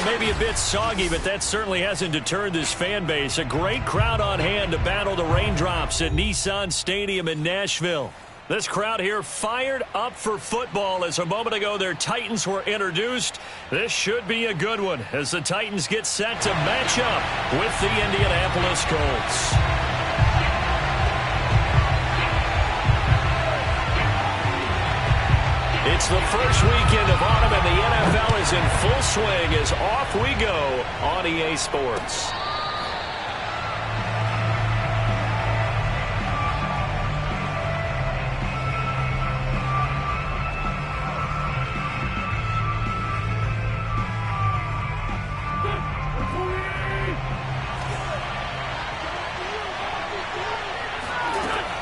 maybe a bit soggy, but that certainly hasn't deterred this fan base. A great crowd on hand to battle the raindrops at Nissan Stadium in Nashville. This crowd here fired up for football as a moment ago their Titans were introduced. This should be a good one as the Titans get set to match up with the Indianapolis Colts. It's the first weekend of autumn, and the NFL is in full swing as off we go on EA Sports.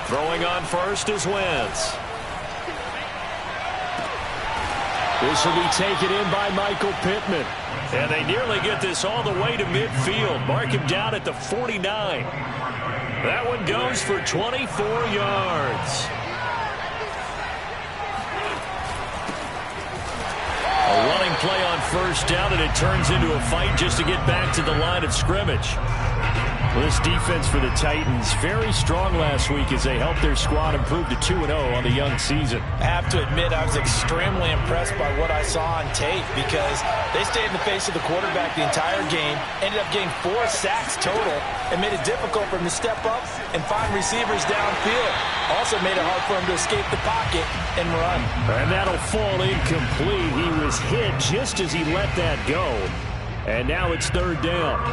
Throwing on first is Wentz. This will be taken in by Michael Pittman. And they nearly get this all the way to midfield. Mark him down at the 49. That one goes for 24 yards. A running play on first down, and it turns into a fight just to get back to the line of scrimmage. This defense for the Titans, very strong last week as they helped their squad improve to 2-0 on the young season. I have to admit I was extremely impressed by what I saw on tape because they stayed in the face of the quarterback the entire game, ended up getting 4 sacks total, and made it difficult for him to step up and find receivers downfield. Also made it hard for him to escape the pocket and run. And that'll fall incomplete. He was hit just as he let that go. And now it's third down.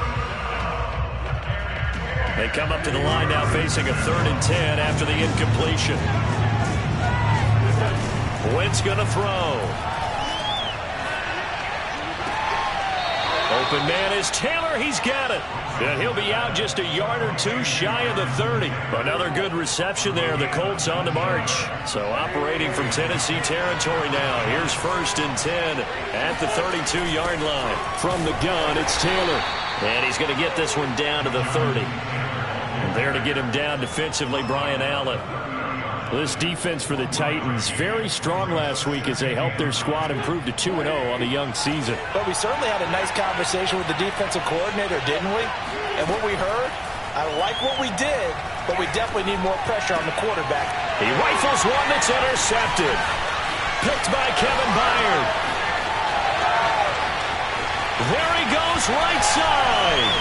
They come up to the line now facing a 3rd and 10 after the incompletion. Wentz going to throw. Open man is Taylor. He's got it. And he'll be out just a yard or two shy of the 30. Another good reception there. The Colts on the march. So operating from Tennessee territory now. Here's 1st and 10 at the 32-yard line. From the gun, it's Taylor. And he's going to get this one down to the 30. And there to get him down defensively, Brian Allen. This defense for the Titans, very strong last week as they helped their squad improve to 2-0 on the young season. But we certainly had a nice conversation with the defensive coordinator, didn't we? And what we heard, I like what we did, but we definitely need more pressure on the quarterback. He rifles one that's intercepted. Picked by Kevin Byard. There he goes, right side.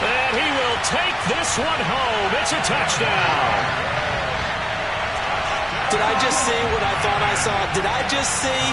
And he will take this one home. It's a touchdown. Did I just see what I thought I saw? Did I just see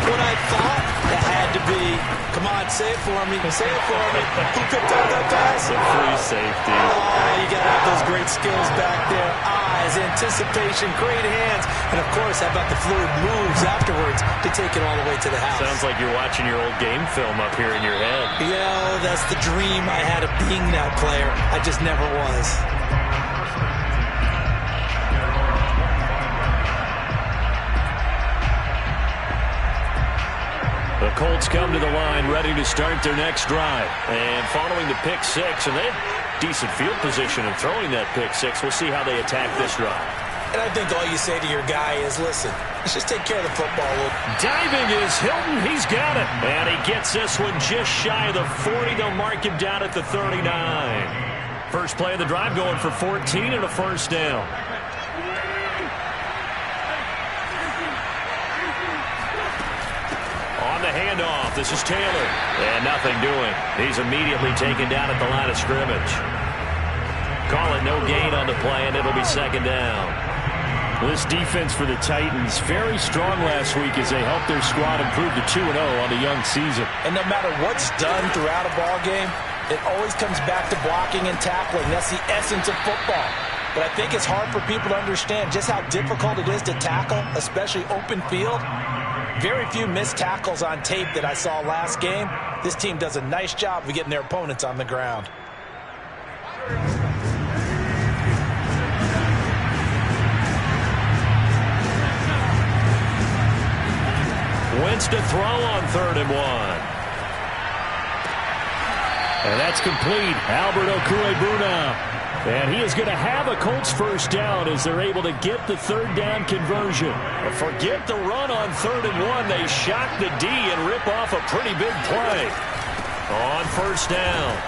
what I thought? It had to be. Come on, say it for me. Say it for me. Who picked up that pass? A free safety. Oh, you got to have those great skills back there. Eyes, anticipation, great hands. And, of course, how about the fluid moves afterwards to take it all the way to the house? Sounds like you're watching your old game film up here in your head. You know, that's the dream I had of being that player. I just never was. The Colts come to the line ready to start their next drive. And following the pick six, and they have decent field position in throwing that pick six. We'll see how they attack this drive. And I think all you say to your guy is, listen, let's just take care of the football. Diving is Hilton. He's got it. And he gets this one just shy of the 40. They'll mark him down at the 39. First play of the drive going for 14 and a first down. On the handoff, this is Taylor. And nothing doing. He's immediately taken down at the line of scrimmage. Call it no gain on the play, and it'll be second down. This defense for the Titans, very strong last week as they helped their squad improve to 2-0 on the young season. And no matter what's done throughout a ball game, it always comes back to blocking and tackling. That's the essence of football. But I think it's hard for people to understand just how difficult it is to tackle, especially open field. Very few missed tackles on tape that I saw last game. This team does a nice job of getting their opponents on the ground. Wentz to throw on 3rd and 1. And that's complete. Albert Okwuegbuna. And he is going to have a Colts first down as they're able to get the 3rd down conversion. Forget the run on 3rd and 1. They shock the D and rip off a pretty big play. On first down,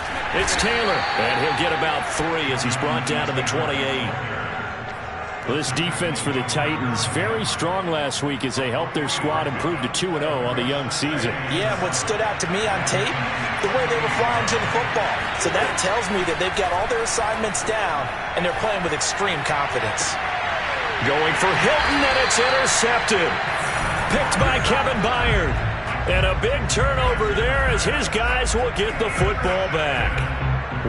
it's Taylor, and he'll get about 3 as he's brought down to the 28. Well, this defense for the Titans, very strong last week as they helped their squad improve to 2-0 on the young season. Yeah, what stood out to me on tape, the way they were flying to the football. So that tells me that they've got all their assignments down, and they're playing with extreme confidence. Going for Hilton, and it's intercepted. Picked by Kevin Byard. And a big turnover there as his guys will get the football back.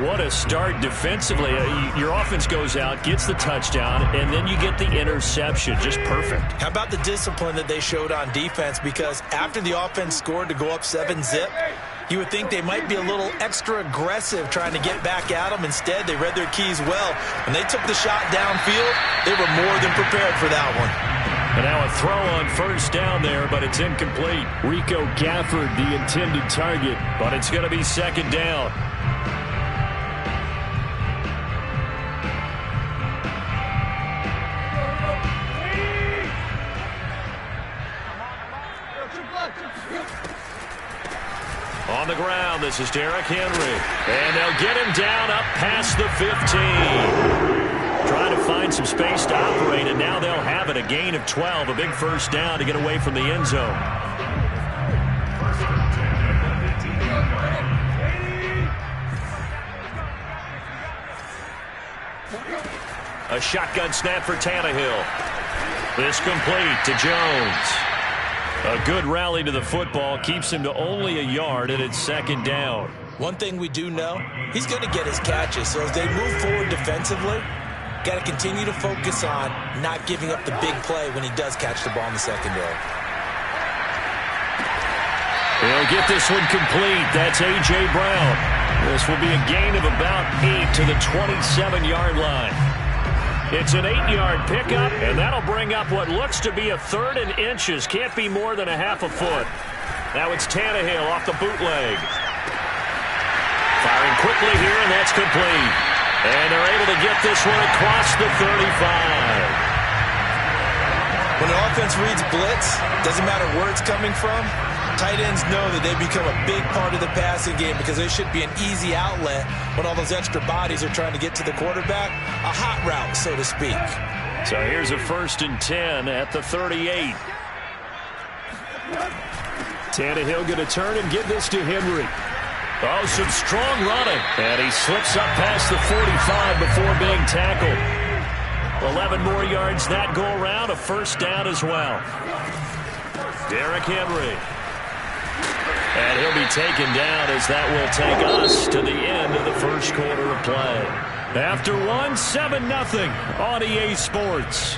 What a start defensively. Your offense goes out, gets the touchdown, and then you get the interception. Just perfect. How about the discipline that they showed on defense? Because after the offense scored to go up 7-zip, you would think they might be a little extra aggressive trying to get back at them. Instead, they read their keys well. When they took the shot downfield, they were more than prepared for that one. And now a throw on first down there, but it's incomplete. Rico Gafford, the intended target. But it's going to be second down. On the ground, this is Derrick Henry. And they'll get him down up past the 15. Trying to find some space to operate, and now they'll have it. A gain of 12, a big first down to get away from the end zone. A shotgun snap for Tannehill. This complete to Jones. A good rally to the football keeps him to only a yard, and it's second down. One thing we do know, he's going to get his catches. So as they move forward defensively, got to continue to focus on not giving up the big play when he does catch the ball in the secondary. He'll get this one complete. That's A.J. Brown. This will be a gain of about 8 to the 27-yard line. It's an 8-yard pickup, and that'll bring up what looks to be a 3rd and inches. Can't be more than a half a foot. Now it's Tannehill off the bootleg. Firing quickly here, and that's complete. And they're able to get this one across the 35. When the offense reads blitz, doesn't matter where it's coming from, tight ends know that they become a big part of the passing game because there should be an easy outlet when all those extra bodies are trying to get to the quarterback. A hot route, so to speak. So here's a 1st and 10 at the 38. Tannehill going to turn and give this to Henry. Oh, some strong running. And he slips up past the 45 before being tackled. 11 more yards that go around. A first down as well. Derrick Henry. And he'll be taken down as that will take us to the end of the first quarter of play. After one, 7-0 on EA Sports.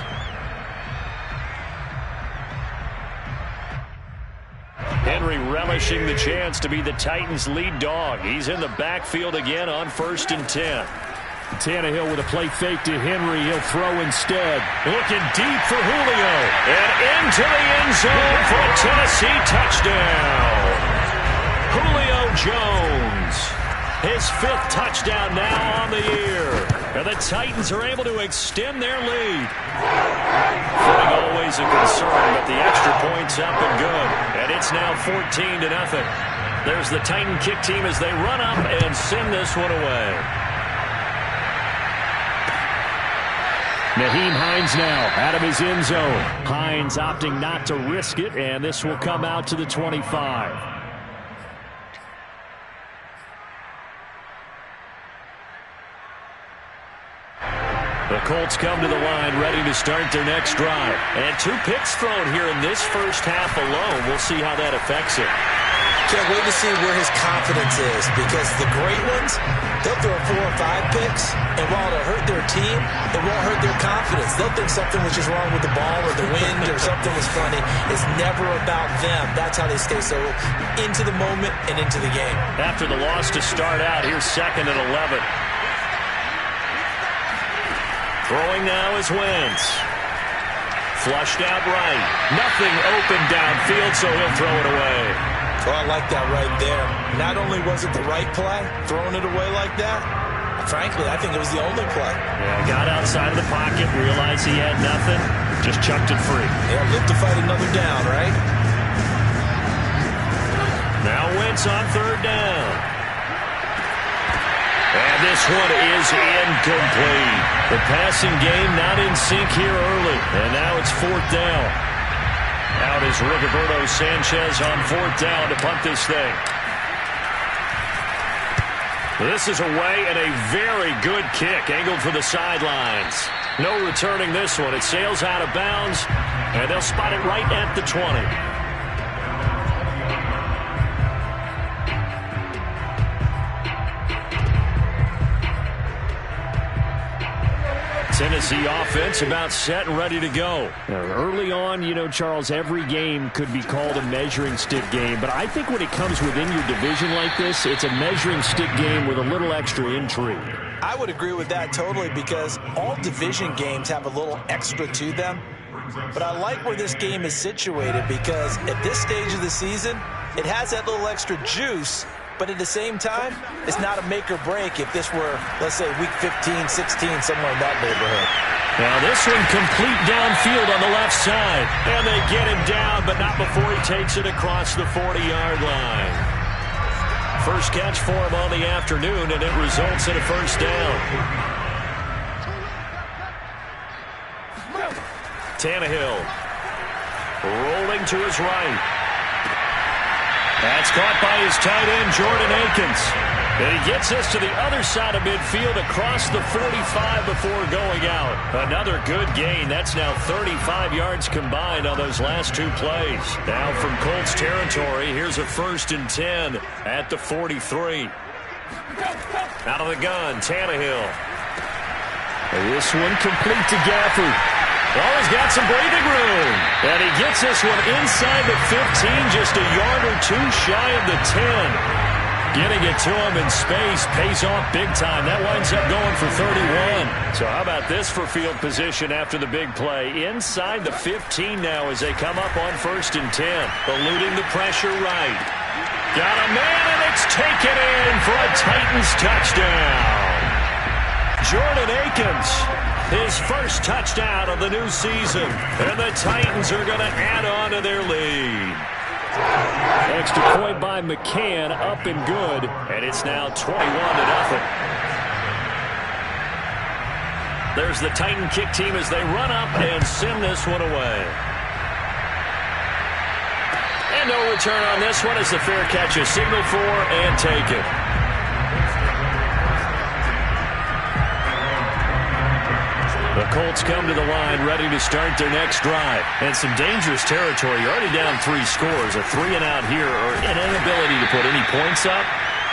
Henry relishing the chance to be the Titans' lead dog. He's in the backfield again on 1st and 10. Tannehill with a play fake to Henry. He'll throw instead. Looking deep for Julio. And into the end zone for a Tennessee touchdown. Julio Jones. His 5th touchdown now on the year. And the Titans are able to extend their lead. Footing always a concern, but the extra point's up and good. And it's now 14-0. There's the Titan kick team as they run up and send this one away. Nyheim Hines now out of his end zone. Hines opting not to risk it, and this will come out to the 25. The Colts come to the line ready to start their next drive. And 2 picks thrown here in this first half alone. We'll see how that affects it. Can't wait to see where his confidence is because the great ones, they'll throw 4 or 5 picks, and while it'll hurt their team, it won't hurt their confidence. They'll think something was just wrong with the ball or the wind or something was funny. It's never about them. That's how they stay so into the moment and into the game. After the loss to start out, here's 2nd and 11. Throwing now is Wentz. Flushed out right. Nothing open downfield, so he'll throw it away. Oh, I like that right there. Not only was it the right play, throwing it away like that, frankly, I think it was the only play. Yeah, got outside of the pocket, realized he had nothing, just chucked it free. Yeah, live to fight another down, right? Now Wentz on 3rd down. And this one is incomplete. The passing game not in sync here early. And now it's 4th down. Out is Rigoberto Sanchez on 4th down to punt this thing. This is away and a very good kick angled for the sidelines. No returning this one. It sails out of bounds, and they'll spot it right at the 20. Tennessee offense about set and ready to go. Now, early on, you know, Charles, every game could be called a measuring stick game. But I think when it comes within your division like this, it's a measuring stick game with a little extra intrigue. I would agree with that totally because all division games have a little extra to them. But I like where this game is situated because at this stage of the season, it has that little extra juice. But at the same time, it's not a make or break if this were, let's say, week 15, 16, somewhere in that neighborhood. Now this one complete downfield on the left side. And they get him down, but not before he takes it across the 40-yard line. First catch for him on the afternoon, and it results in a first down. Tannehill rolling to his right. That's caught by his tight end, Jordan Akins. And he gets us to the other side of midfield across the 45 before going out. Another good gain. That's now 35 yards combined on those last 2 plays. Now from Colts territory, here's a 1st and 10 at the 43. Out of the gun, Tannehill. And this one complete to Gafford. Oh, he's got some breathing room. And he gets this one inside the 15, just a yard or 2 shy of the 10. Getting it to him in space pays off big time. That winds up going for 31. So how about this for field position after the big play? Inside the 15 now as they come up on 1st and 10. Eluding the pressure right. Got a man, and it's taken in for a Titans touchdown. Jordan Akins. His first touchdown of the new season. And the Titans are going to add on to their lead. Extra point by McCann, up and good. And it's now 21-0. There's the Titan kick team as they run up and send this one away. And no return on this one as the fair catch is signaled for and taken. The Colts come to the line ready to start their next drive. And some dangerous territory. You're already down 3 scores. A 3-and-out here or an inability to put any points up.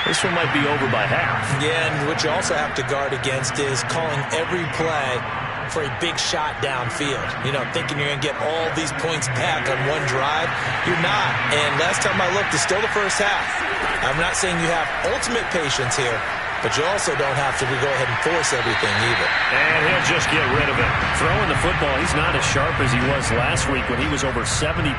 This one might be over by half. Yeah, and what you also have to guard against is calling every play for a big shot downfield. You know, thinking you're going to get all these points back on one drive. You're not. And last time I looked, it's still the first half. I'm not saying you have ultimate patience here, but you also don't have to go ahead and force everything either. And he'll just get rid of it. Throwing the football, he's not as sharp as he was last week when he was over 70%.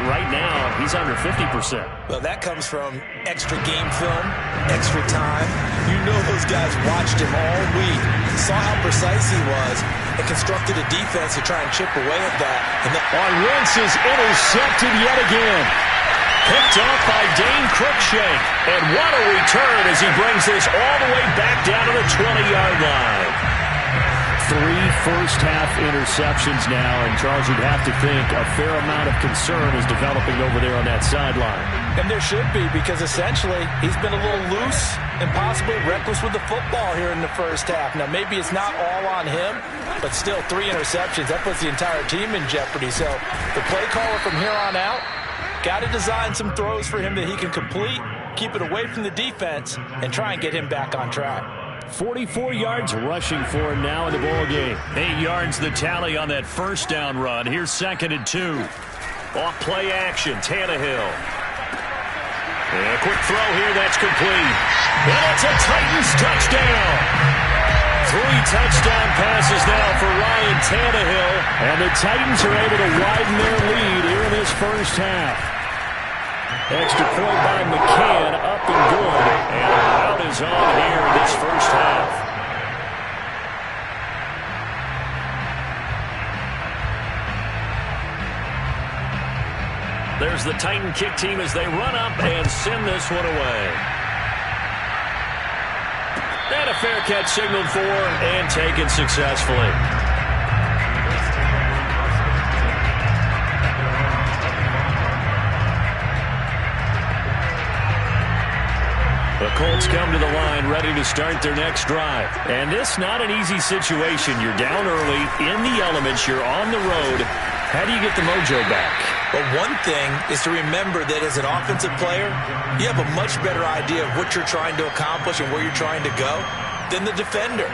Right now, he's under 50%. Well, that comes from extra game film, extra time. You know those guys watched him all week, saw how precise he was, and constructed a defense to try and chip away at that. And Wentz is intercepted yet again. Picked off by Dane Cruikshank. And what a return as he brings this all the way back down to the 20-yard line. 3 first-half interceptions now, and Charles, you'd have to think a fair amount of concern is developing over there on that sideline. And there should be, because essentially he's been a little loose and possibly reckless with the football here in the first half. Now, maybe it's not all on him, but still 3 interceptions. That puts the entire team in jeopardy. So the play caller from here on out, got to design some throws for him that he can complete, keep it away from the defense, and try and get him back on track. 44 yards rushing for him now in the ball game. 8 yards the tally on that first down run. Here's 2nd and 2. Off play action, Tannehill. And a quick throw here, that's complete. And it's a Titans touchdown. 3 touchdown passes now for Ryan Tannehill. And the Titans are able to widen their lead here in this first half. Extra point by McCann, up and good. And a rout is on here in this first half. There's the Titan kick team as they run up and send this one away. And a fair catch signaled for and taken successfully. The Colts come to the line ready to start their next drive. And this not an easy situation. You're down early, in the elements, you're on the road. How do you get the mojo back? Well, one thing is to remember that as an offensive player, you have a much better idea of what you're trying to accomplish and where you're trying to go than the defender.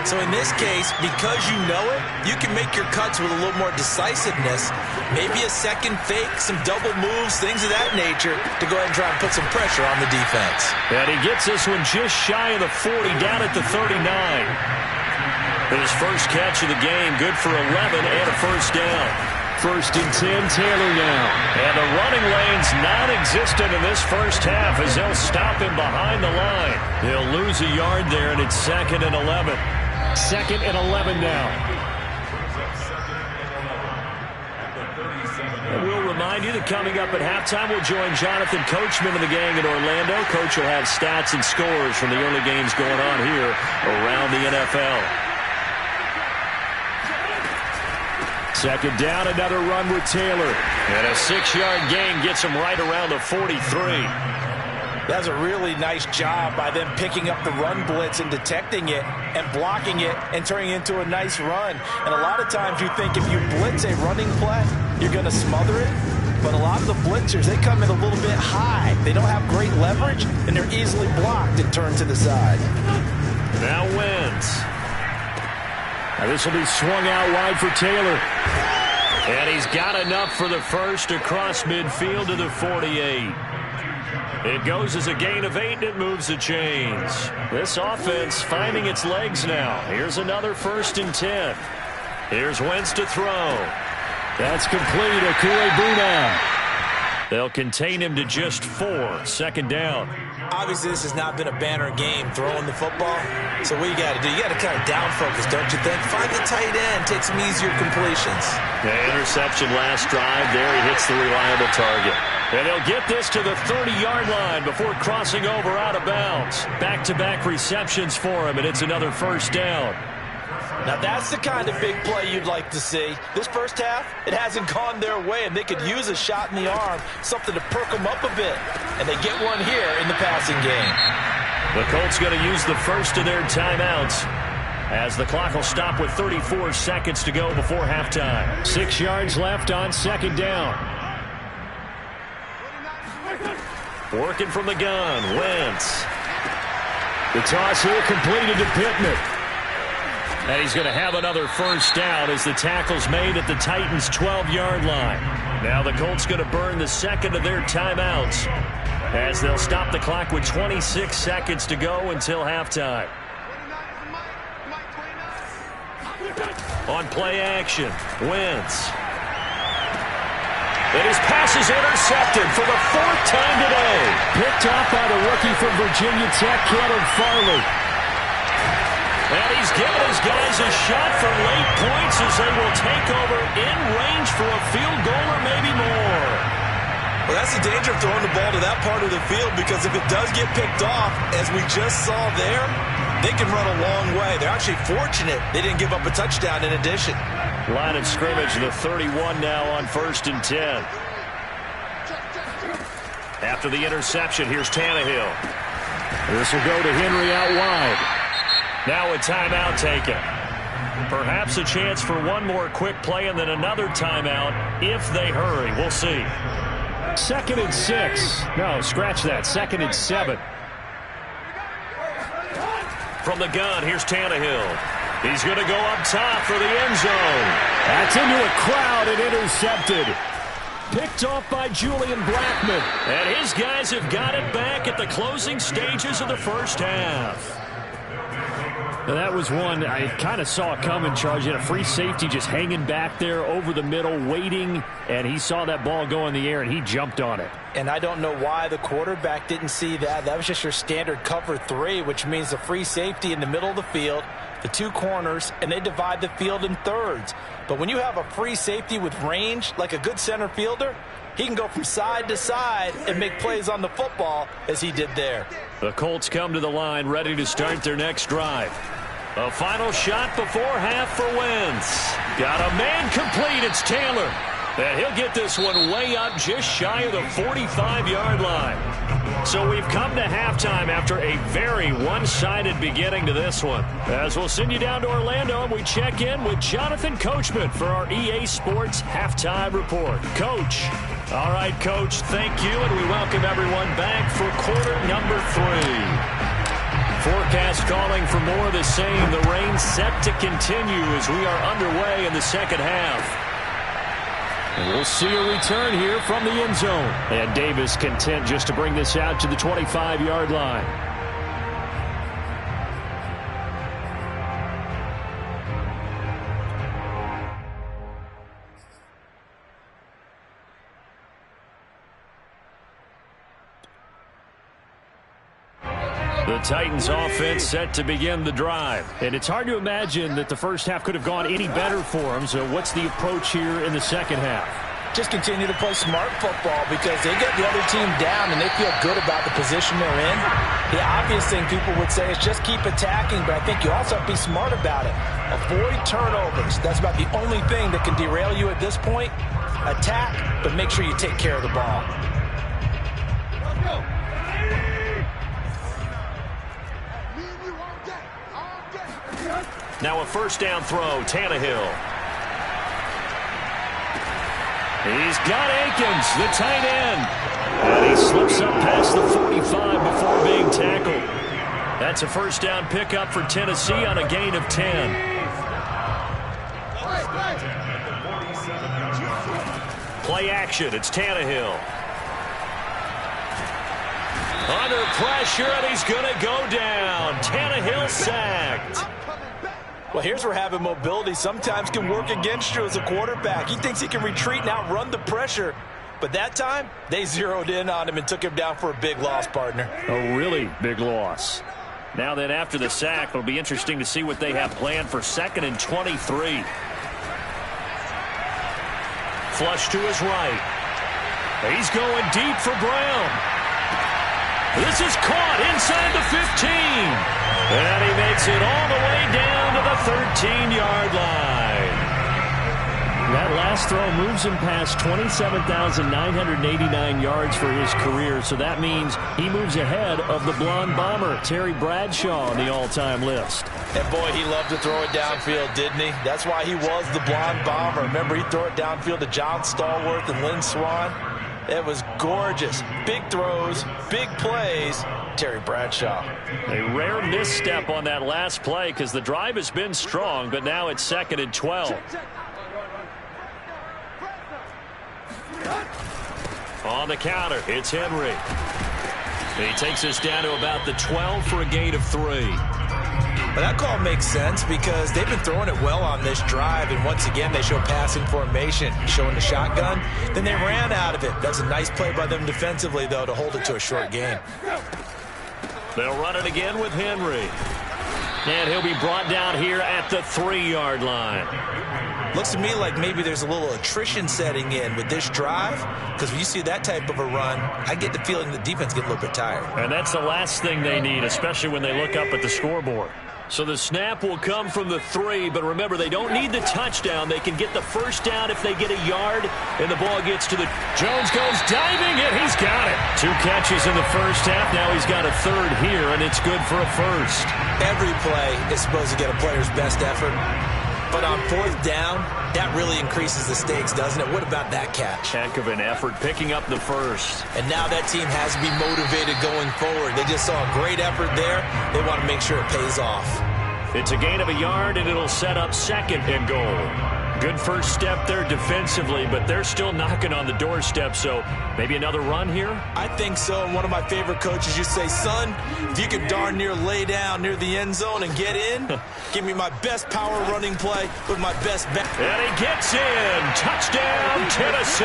So in this case, because you know it, you can make your cuts with a little more decisiveness, maybe a second fake, some double moves, things of that nature, to go ahead and try and put some pressure on the defense. And he gets this one just shy of the 40, down at the 39. His first catch of the game, good for 11 and a first down. First and 10, Taylor now. And the running lane's non-existent in this first half as they'll stop him behind the line. He'll lose a yard there, and it's 2nd and 11. 2nd and 11 now. And we'll remind you that coming up at halftime, we'll join Jonathan Coachman and the gang in Orlando. Coach will have stats and scores from the early games going on here around the NFL. 2nd down, another run with Taylor. And a 6-yard gain gets him right around the 43. That's a really nice job by them picking up the run blitz and detecting it and blocking it and turning it into a nice run. And a lot of times you think if you blitz a running play, you're going to smother it. But a lot of the blitzers, they come in a little bit high. They don't have great leverage, and they're easily blocked and turned to the side. Now Wentz. Now this will be swung out wide for Taylor. And he's got enough for the first across midfield to the 48. It goes as a gain of 8, and it moves the chains. This offense finding its legs now. Here's another 1st and 10. Here's Wentz to throw. That's complete. Okue-Buna. They'll contain him to just 4. 2nd down. Obviously, this has not been a banner game throwing the football. So what you got to do, you got to kind of down focus, don't you think? Find the tight end, take some easier completions. The interception last drive there. He hits the reliable target. And they'll get this to the 30-yard line before crossing over out of bounds. Back-to-back receptions for him, and it's another 1st down. Now that's the kind of big play you'd like to see. This first half, it hasn't gone their way, and they could use a shot in the arm, something to perk them up a bit. And they get one here in the passing game. The Colts going to use the first of their timeouts as the clock will stop with 34 seconds to go before halftime. 6 yards left on 2nd down. Working from the gun, Wentz. The toss here completed to Pittman. And he's going to have another 1st down as the tackle's made at the Titans' 12-yard line. Now the Colts going to burn the 2nd of their timeouts as they'll stop the clock with 26 seconds to go until halftime. On play action, Wentz. And his pass is intercepted for the 4th time today. Picked off by the rookie from Virginia Tech, Caleb Farley. And he's given his guys a shot for late points as they will take over in range for a field goal or maybe more. Well, that's the danger of throwing the ball to that part of the field, because if it does get picked off, as we just saw there, they can run a long way. They're actually fortunate they didn't give up a touchdown in addition. Line of scrimmage, the 31 now on 1st and 10. After the interception, here's Tannehill. This will go to Henry out wide. Now a timeout taken. Perhaps a chance for one more quick play and then another timeout if they hurry. We'll see. 2nd and 6. No, scratch that. 2nd and 7. From the gun, here's Tannehill. He's going to go up top for the end zone. That's into a crowd and intercepted. Picked off by Julian Blackmon. And his guys have got it back at the closing stages of the first half. Now that was one I kind of saw coming, Charles. You had a free safety just hanging back there over the middle, waiting, and he saw that ball go in the air, and he jumped on it. And I don't know why the quarterback didn't see that. That was just your standard cover 3, which means the free safety in the middle of the field, the 2 corners, and they divide the field in thirds. But when you have a free safety with range, like a good center fielder, He can go from side to side and make plays on the football as he did there. The Colts come to the line ready to start their next drive. A final shot before half for Wentz. Got a man complete. It's Taylor. And he'll get this one way up just shy of the 45-yard line. So we've come to halftime after a very one-sided beginning to this one. As we'll send you down to Orlando, and we check in with Jonathan Coachman for our EA Sports Halftime Report. Coach. All right, Coach, thank you, and we welcome everyone back for quarter number 3. Forecast calling for more of the same. The rain set to continue as we are underway in the second half. And we'll see a return here from the end zone. And Davis content just to bring this out to the 25-yard line. The Titans offense set to begin the drive. And it's hard to imagine that the first half could have gone any better for them. So what's the approach here in the second half? Just continue to play smart football because they get the other team down and they feel good about the position they're in. The obvious thing people would say is just keep attacking, but I think you also have to be smart about it. Avoid turnovers. That's about the only thing that can derail you at this point. Attack, but make sure you take care of the ball. Now a first down throw, Tannehill. He's got Akins, the tight end. And he slips up past the 45 before being tackled. That's a first down pickup for Tennessee on a gain of 10. Play action, it's Tannehill. Under pressure, and he's going to go down. Tannehill sacked. Well, here's where having mobility sometimes can work against you as a quarterback. He thinks he can retreat and outrun the pressure. But that time, they zeroed in on him and took him down for a big loss, partner. A really big loss. Now then, after the sack, it'll be interesting to see what they have planned for 2nd and 23. Flush to his right. He's going deep for Brown. This is caught inside the 15. And he makes it all the way down to the 13-yard line. That last throw moves him past 27,989 yards for his career. So that means he moves ahead of the blonde bomber, Terry Bradshaw, on the all-time list. And boy, he loved to throw it downfield, didn't he? That's why he was the blonde bomber. Remember, he'd throw it downfield to John Stallworth and Lynn Swann. It was gorgeous. Big throws, big plays. Terry Bradshaw. A rare misstep on that last play because the drive has been strong, but now it's 2nd and 12. On the counter, it's Henry. He takes us down to about the 12 for a gain of 3. But that call makes sense because they've been throwing it well on this drive, and once again they show passing formation, showing the shotgun. Then they ran out of it. That's a nice play by them defensively, though, to hold it to a short gain. They'll run it again with Henry. And he'll be brought down here at the 3-yard line. Looks to me like maybe there's a little attrition setting in with this drive, because when you see that type of a run, I get the feeling the defense gets a little bit tired. And that's the last thing they need, especially when they look up at the scoreboard. So the snap will come from the 3, but remember, they don't need the touchdown. They can get the first down if they get a yard, and the ball gets to the... Jones goes diving, and he's got it. 2 catches in the first half. Now he's got a 3rd here, and it's good for a first. Every play is supposed to get a player's best effort. But on 4th down, that really increases the stakes, doesn't it? What about that catch? Heck of an effort picking up the first. And now that team has to be motivated going forward. They just saw a great effort there. They want to make sure it pays off. It's a gain of a yard, and it'll set up 2nd and goal. Good first step there defensively, but they're still knocking on the doorstep, so maybe another run here? I think so. And one of my favorite coaches used to say, son, if you can darn near lay down near the end zone and get in, give me my best power running play with my best back. And he gets in. Touchdown, Tennessee.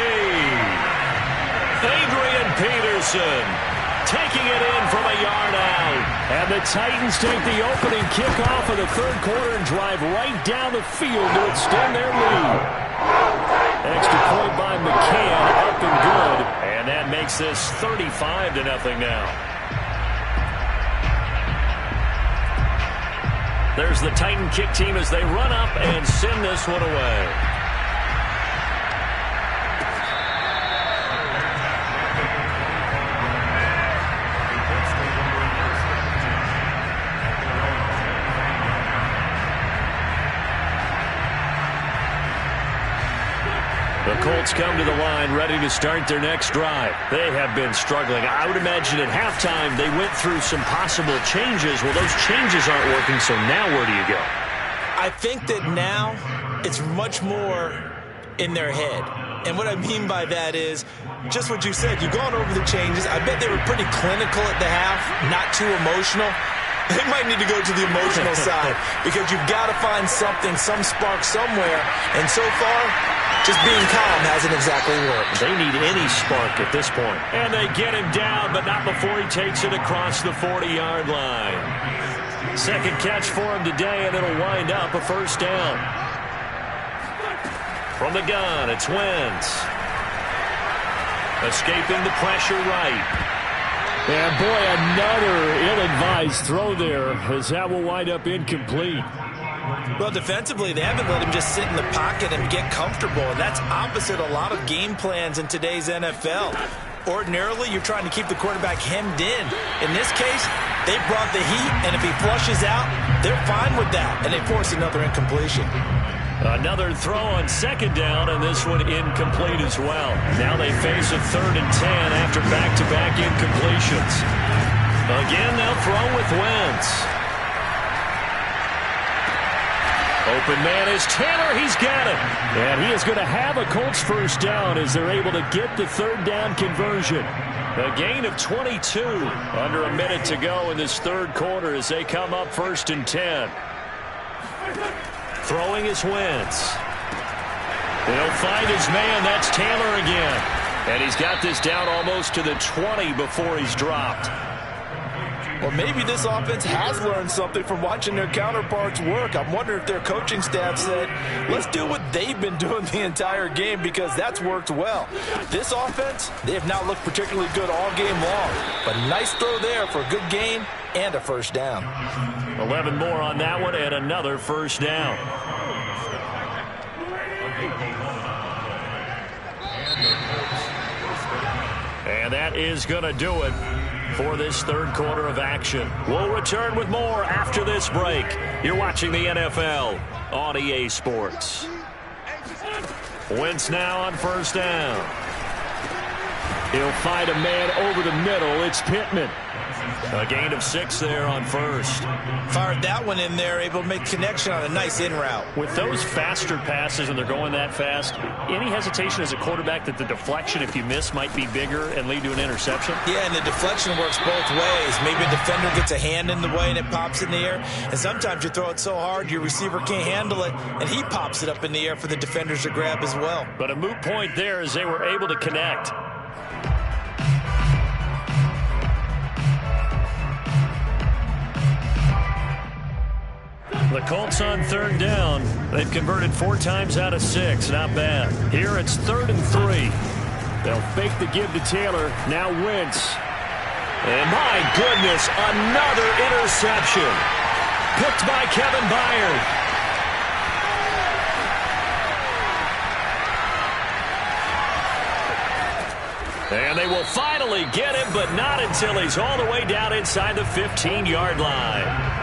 Adrian Peterson taking it in from a yard out. And the Titans take the opening kickoff of the 3rd quarter and drive right down the field to extend their lead. Extra point by McCann, up and good. And that makes this 35-0 now. There's the Titan kick team as they run up and send this one away. The Colts come to the line ready to start their next drive. They have been struggling. I would imagine at halftime they went through some possible changes. Well, those changes aren't working, so now where do you go? I think that now it's much more in their head. And what I mean by that is just what you said. You've gone over the changes. I bet they were pretty clinical at the half, not too emotional. They might need to go to the emotional side because you've got to find something, some spark somewhere. And so far, just being calm hasn't exactly worked. They need any spark at this point. And they get him down, but not before he takes it across the 40-yard line. Second catch for him today, and it'll wind up a first down. From the gun, it's Wentz. Escaping the pressure right. And boy, another ill-advised throw there as that will wind up incomplete. Well, defensively, they haven't let him just sit in the pocket and get comfortable, and that's opposite a lot of game plans in today's NFL. Ordinarily, you're trying to keep the quarterback hemmed in. In this case, they brought the heat, and if he flushes out, they're fine with that, and they force another incompletion. Another throw on second down, and this one incomplete as well. Now they face a 3rd and 10 after back-to-back incompletions. Again, they'll throw with Wentz. Open man is Taylor. He's got it. And he is going to have a Colts first down as they're able to get the 3rd down conversion. A gain of 22. Under a minute to go in this 3rd quarter as they come up 1st and 10. Throwing is Wentz. He'll find his man. That's Taylor again. And he's got this down almost to the 20 before he's dropped. Well, maybe this offense has learned something from watching their counterparts work. I'm wondering if their coaching staff said, let's do what they've been doing the entire game because that's worked well. This offense, they have not looked particularly good all game long. But nice throw there for a good gain and a first down. 11 more on that one and another first down. And that is going to do it for this 3rd quarter of action. We'll return with more after this break. You're watching the NFL on EA Sports. Wentz now on first down. He'll find a man over the middle. It's Pittman. A gain of 6 there on first. Fired that one in there, able to make connection on a nice in route. With those faster passes and they're going that fast, any hesitation as a quarterback that the deflection, if you miss, might be bigger and lead to an interception? Yeah, and the deflection works both ways. Maybe a defender gets a hand in the way and it pops in the air. And sometimes you throw it so hard your receiver can't handle it, and he pops it up in the air for the defenders to grab as well. But a moot point there as they were able to connect. The Colts on 3rd down. They've converted 4 times out of 6. Not bad. Here it's 3rd and 3. They'll fake the give to Taylor. Now Wentz. And my goodness, another interception. Picked by Kevin Byard. And they will finally get him, but not until he's all the way down inside the 15-yard line.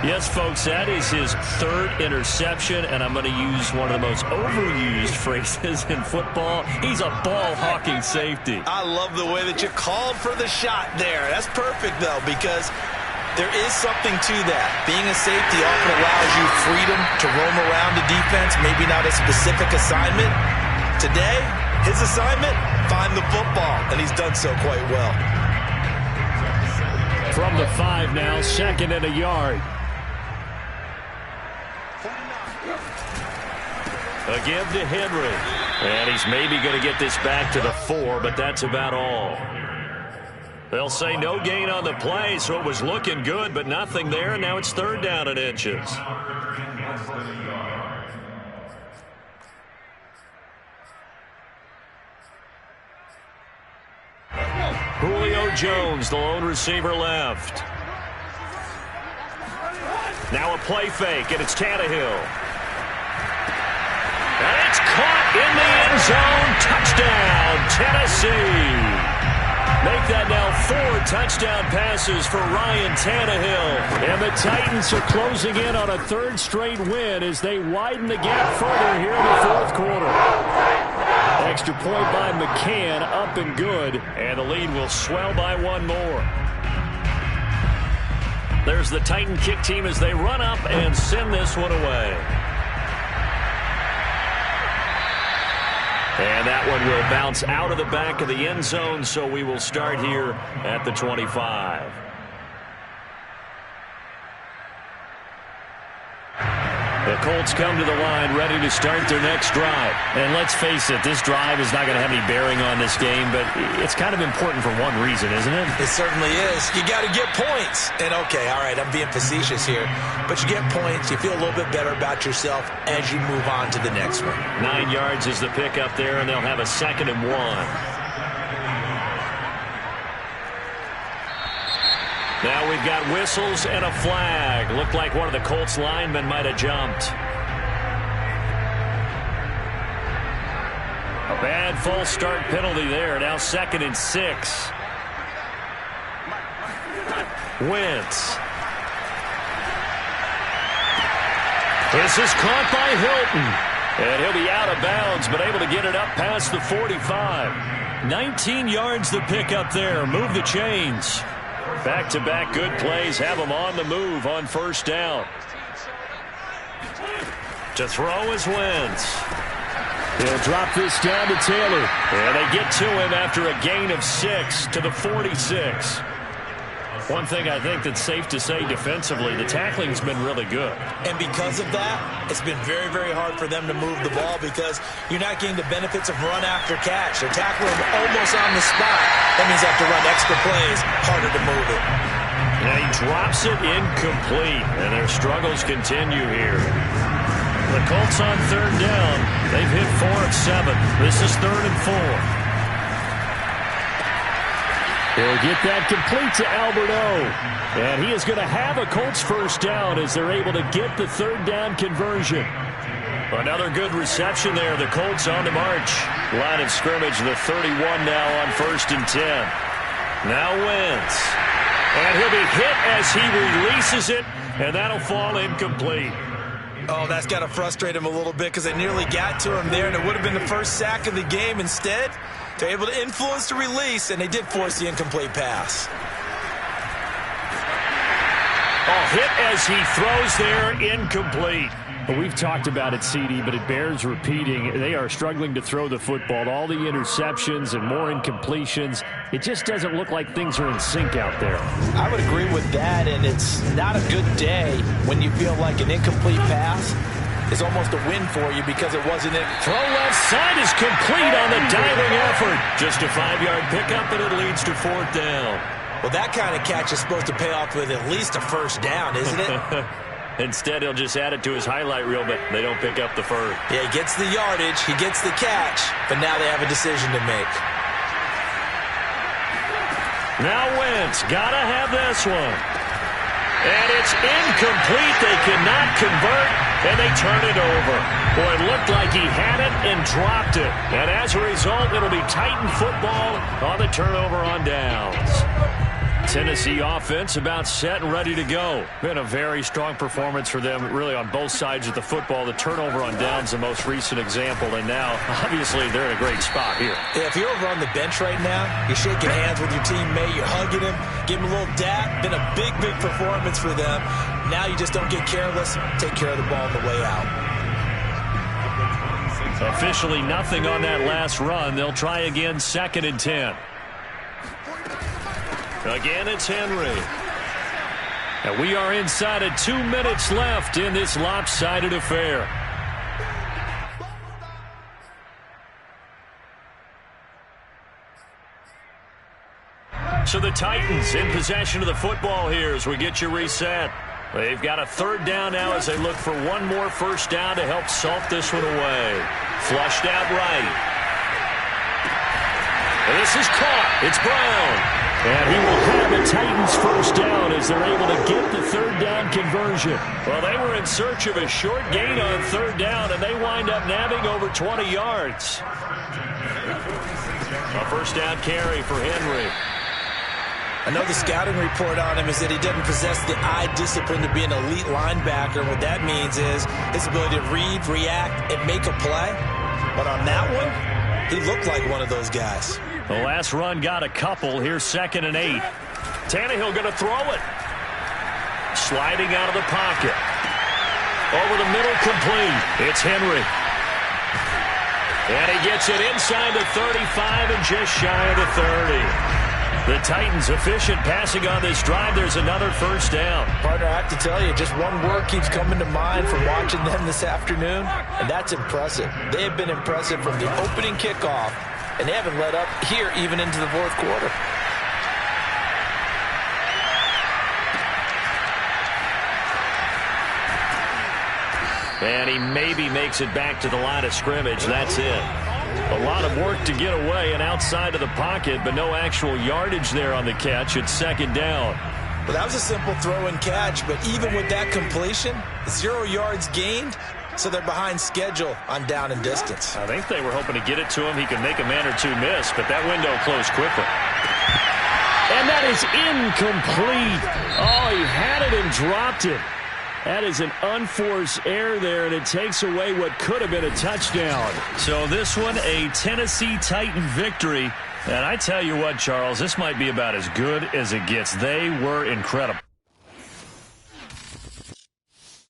Yes, folks, that is his 3rd interception, and I'm going to use one of the most overused phrases in football. He's a ball-hawking safety. I love the way that you called for the shot there. That's perfect, though, because there is something to that. Being a safety often allows you freedom to roam around the defense, maybe not a specific assignment. Today, his assignment, find the football, and he's done so quite well. From the 5 now, 2nd and a yard. A give to Henry. And he's maybe going to get this back to the 4, but that's about all. They'll say no gain on the play, so it was looking good, but nothing there, and now it's 3rd down and inches. Jones, the lone receiver left. Now a play fake, and it's Tannehill. And it's caught in the end zone. Touchdown, Tennessee. Make that now 4 touchdown passes for Ryan Tannehill. And the Titans are closing in on a 3rd straight win as they widen the gap further here in the 4th quarter. Extra point by McCann, up and good. And the lead will swell by 1 more. There's the Titan kick team as they run up and send this one away. And that one will bounce out of the back of the end zone, so we will start here at the 25. The Colts come to the line ready to start their next drive. And let's face it, this drive is not going to have any bearing on this game, but it's kind of important for one reason, isn't it? It certainly is. You got to get points. And okay, all right, I'm being facetious here, but you get points, you feel a little bit better about yourself as you move on to the next one. 9 yards is the pickup there, and they'll have a 2nd and 1. Now we've got whistles and a flag. Looked like one of the Colts linemen might have jumped. A bad false start penalty there. Now 2nd and 6. Wentz. This is caught by Hilton. And he'll be out of bounds, but able to get it up past the 45. 19 yards the pickup there. Move the chains. Back-to-back good plays have them on the move on 1st down. To throw is Wentz. He'll drop this down to Taylor. And they get to him after a gain of 6 to the 46. One thing I think that's safe to say defensively, the tackling's been really good. And because of that, it's been very, very hard for them to move the ball because you're not getting the benefits of run after catch. They're tackling almost on the spot. That means they have to run extra plays, harder to move it. Now he drops it incomplete, and their struggles continue here. The Colts on 3rd down. They've hit 4 of 7. This is 3rd and 4. He'll get that complete to Alberto. And he is going to have a Colts 1st down as they're able to get the 3rd down conversion. Another good reception there. The Colts on the march. Line of scrimmage, the 31 now on 1st and 10. Now Wentz. And he'll be hit as he releases it, and that'll fall incomplete. Oh, that's got to frustrate him a little bit because they nearly got to him there, and it would have been the first sack of the game. Instead, they're able to influence the release, and they did force the incomplete pass. Hit as he throws there, incomplete. Well, we've talked about it, CD, but it bears repeating. They are struggling to throw the football. All the interceptions and more incompletions. It just doesn't look like things are in sync out there. I would agree with that, and it's not a good day when you feel like an incomplete pass is almost a win for you because it wasn't it. Throw left side is complete on the diving effort. Just a 5-yard pickup, and it leads to 4th down. Well, that kind of catch is supposed to pay off with at least a 1st down, isn't it? Instead, he'll just add it to his highlight reel, but they don't pick up the 1st. Yeah, he gets the yardage, he gets the catch, but now they have a decision to make. Now Wentz, gotta have this one. And it's incomplete. They cannot convert, and they turn it over. Boy, it looked like he had it and dropped it. And as a result, it'll be Titan football on the turnover on downs. Tennessee offense about set and ready to go. Been a very strong performance for them, really, on both sides of the football. The turnover on downs, the most recent example, and now, obviously, they're in a great spot here. Yeah, if you're over on the bench right now, you're shaking hands with your teammate, you're hugging him, giving him a little dap. Been a big, big performance for them. Now you just don't get careless, take care of the ball on the way out. Officially nothing on that last run. They'll try again, 2nd and 10. Again, it's Henry. And we are inside of 2 minutes left in this lopsided affair. So the Titans in possession of the football here as we get you reset. They've got a 3rd down now as they look for one more 1st down to help salt this one away. Flushed out right. And this is caught. It's Brown. And he will have the Titans first down as they're able to get the third down conversion. Well, they were in search of a short gain on third down, and they wind up nabbing over 20 yards. A first down carry for Henry. I know the scouting report on him is that he doesn't possess the eye discipline to be an elite linebacker. What that means is his ability to read, react, and make a play. But on that one, he looked like one of those guys. The last run got a couple. Here's 2nd and 8. Tannehill going to throw it. Sliding out of the pocket. Over the middle, complete. It's Henry. And he gets it inside the 35 and just shy of the 30. The Titans efficient passing on this drive. There's another first down. Partner, I have to tell you, just one word keeps coming to mind from watching them this afternoon, and that's impressive. They have been impressive from the opening kickoff, and they haven't let up here even into the fourth quarter. And he maybe makes it back to the line of scrimmage. That's it. A lot of work to get away and outside of the pocket, but no actual yardage there on the catch. It's 2nd down. Well, that was a simple throw and catch, but even with that completion, 0 yards gained, so they're behind schedule on down and distance. I think they were hoping to get it to him. He could make a man or two miss, but that window closed quickly. And that is incomplete. Oh, he had it and dropped it. That is an unforced error there, and it takes away what could have been a touchdown. So this one, a Tennessee Titan victory. And I tell you what, Charles, this might be about as good as it gets. They were incredible.